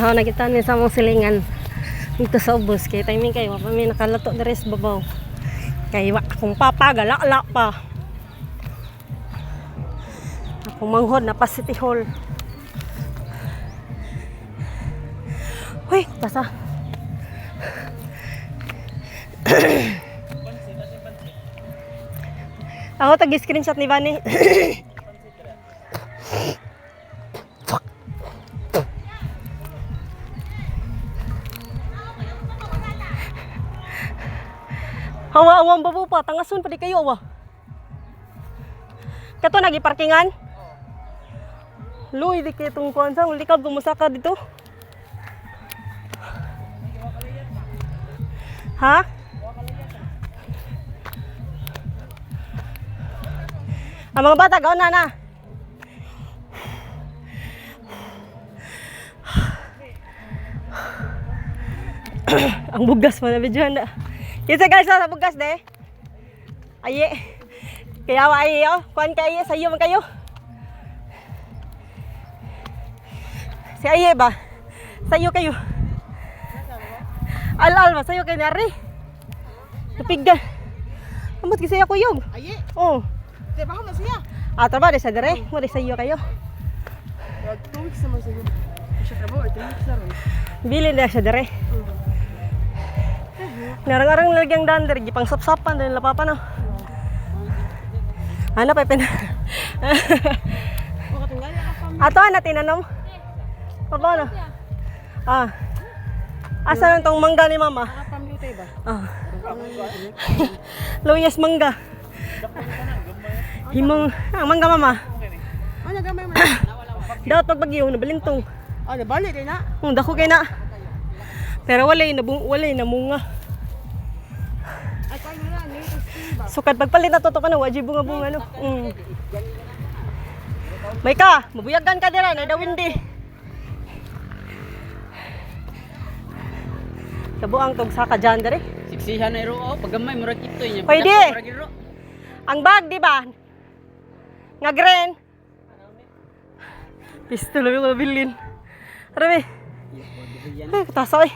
Nahaw na kita ni sa mong silingan. Dito sa ubos. Kaya timing kayo. Wapa may nakalato na rin sa babaw. Kaya akong papa, galak-lak pa. Akong manghod na pa City Hall. Uy, tasa. Ako tag-screenshot ni Vani. Hawa-awang babo pa, tangason pa di kayo awa. Kato nagi-parkingan? Luy, di kayo itong kuwansang, likab gumusaka dito. Ha? Ang mga bata, gaon na. Ang bugas mo na videohan na. Kisa guys, sa bugas de. Aye. Kaya wa aye oh. Kuan kayo, sayo man kayo. Si aye ba? Sayo kayo. Al-al ba? Sayo kayo nari. Napigdan. Amot kasi ako yung. Aye. Oh. Trabaho na siya. Trabaho de sa dere. Mo de sayo kayo. 2 weeks naman siya. Siya trabaho, 3 weeks na rin. Bilin na siya dere. Narang-arang lagyang dander, gipang sapsapan din lapapa no. Ano pa pina? Ato na tinanom. Papa no. Asa lang tong mangga ni mama? Pamlutay ba? Luyas mangga. Himong mangga mama. Ano gamay man? Dapat pag bagyo na balintong. Nabali din na. Dako kay na. Pero walay na munga. Ay kay na ni ba? Sukad pagpalit na toto kana waji bunga-bunga no. May ka, mabuyagan ka dira na dawindi. Kabuang tog sa ka dyan dere. Siksihan na iro oh, paggamay murag itoy niya. Pwede. Ang bag di ba? Nga green. Pistol yung bilin. Arabi. Ay, katasoy.